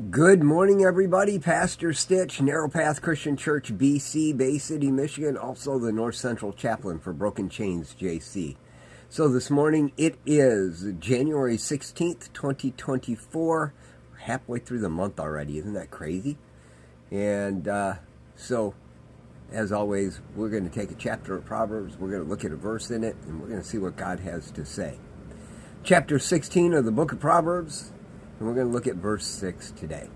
Good morning, everybody. Pastor Stitch, Narrow Path Christian Church, BC, Bay City, Michigan, also the North Central Chaplain for Broken Chains, JC. So this morning, it is January 16th, 2024. We're halfway through the month already. Isn't that crazy? And so, as always, we're going to take a chapter of Proverbs. We're going to look at a verse in it, and we're going to see what God has to say. Chapter 16 of the book of Proverbs. And we're going to look at verse 6 today.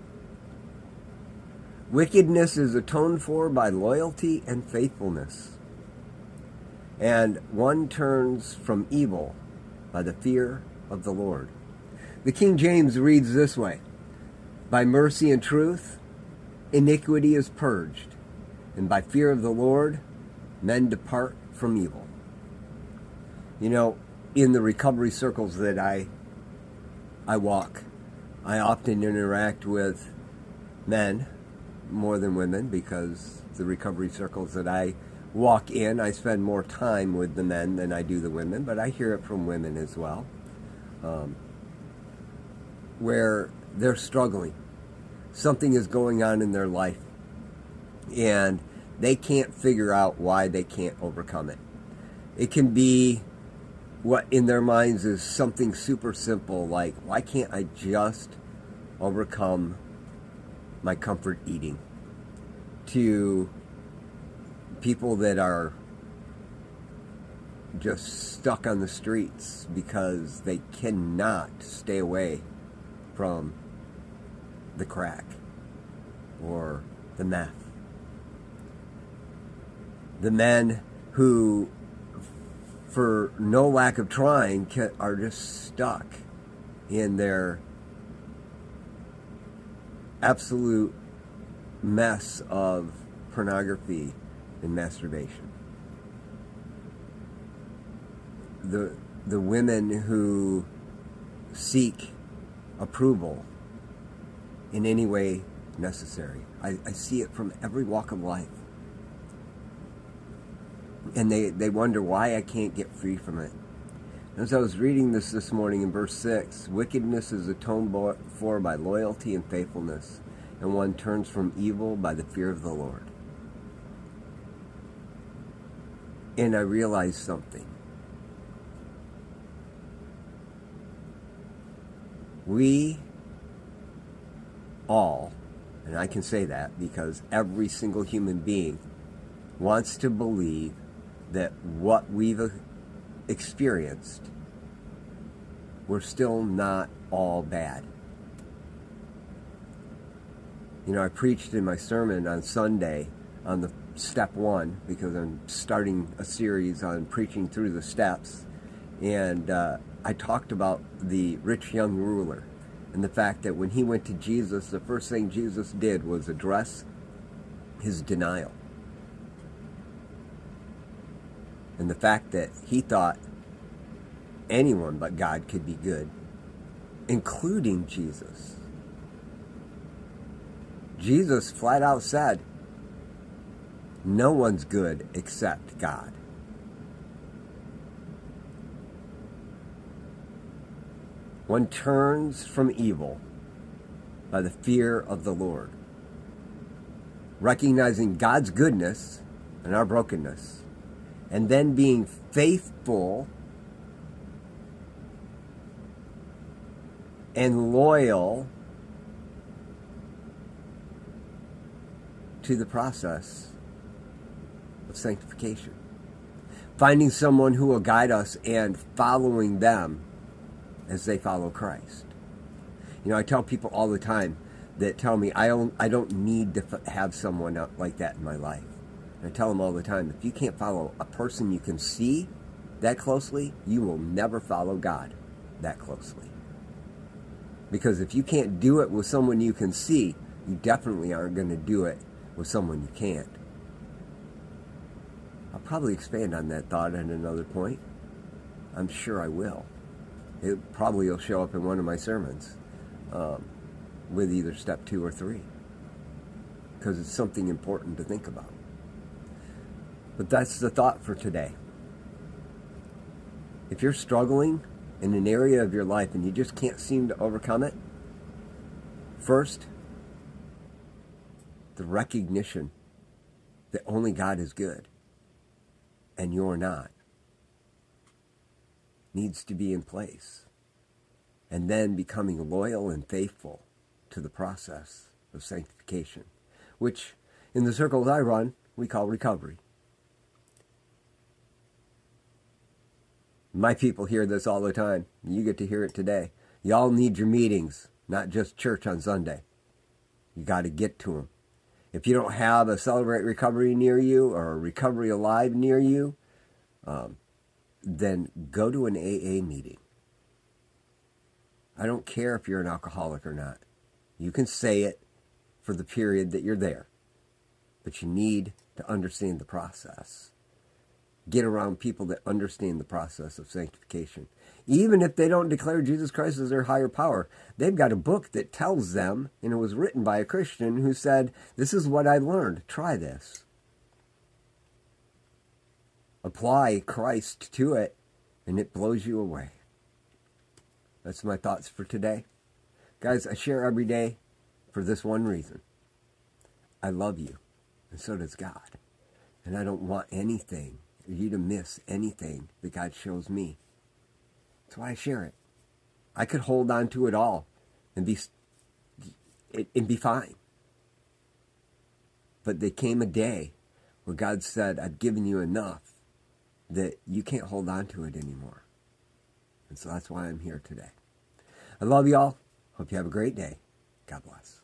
Wickedness is atoned for by loyalty and faithfulness, and one turns from evil by the fear of the Lord. The King James reads this way: By mercy and truth, iniquity is purged, and by fear of the Lord, men depart from evil. You know, in the recovery circles that I walk, I often interact with men more than women because the recovery circles that I walk in, I spend more time with the men than I do the women, but I hear it from women as well, where they're struggling. Something is going on in their life, and they can't figure out why they can't overcome it. It can be what in their minds is something super simple, like, why can't I just overcome my comfort eating? To people that are just stuck on the streets because they cannot stay away from the crack or the meth. The men who, for no lack of trying, are just stuck in their absolute mess of pornography and masturbation. The women who seek approval in any way necessary. I see it from every walk of life. And they wonder why I can't get free from it. As I was reading this morning in verse 6, wickedness is atoned for by loyalty and faithfulness, and one turns from evil by the fear of the Lord. And I realized something. We all, and I can say that because every single human being wants to believe that what we've experienced, we're still not all bad. You know, I preached in my sermon on Sunday on the step 1 because I'm starting a series on preaching through the steps, and I talked about the rich young ruler and the fact that when he went to Jesus, the first thing Jesus did was address his denial. And the fact that he thought anyone but God could be good, including Jesus. Jesus flat out said, no one's good except God. One turns from evil by the fear of the Lord. Recognizing God's goodness and our brokenness, and then being faithful and loyal to the process of sanctification. Finding someone who will guide us and following them as they follow Christ. You know, I tell people all the time that tell me I don't need to have someone like that in my life. I tell them all the time, if you can't follow a person you can see that closely, you will never follow God that closely. Because if you can't do it with someone you can see, you definitely aren't going to do it with someone you can't. I'll probably expand on that thought at another point. I'm sure I will. It probably will show up in one of my sermons with either step 2 or 3. Because it's something important to think about. But that's the thought for today. If you're struggling in an area of your life and you just can't seem to overcome it, first, the recognition that only God is good and you're not, needs to be in place. And then becoming loyal and faithful to the process of sanctification, which in the circles I run, we call recovery. My people hear this all the time. You get to hear it today. Y'all need your meetings, not just church on Sunday. You got to get to them. If you don't have a Celebrate Recovery near you or a Recovery Alive near you, then go to an AA meeting. I don't care if you're an alcoholic or not. You can say it for the period that you're there. But you need to understand the process. Get around people that understand the process of sanctification. Even if they don't declare Jesus Christ as their higher power, they've got a book that tells them, and it was written by a Christian who said, this is what I learned. Try this. Apply Christ to it, and it blows you away. That's my thoughts for today. Guys, I share every day for this one reason. I love you, and so does God. And I don't want anything, or you to miss anything that God shows me. That's why I share it. I could hold on to it all and be fine. But there came a day where God said, I've given you enough that you can't hold on to it anymore. And so that's why I'm here today. I love y'all. Hope you have a great day. God bless.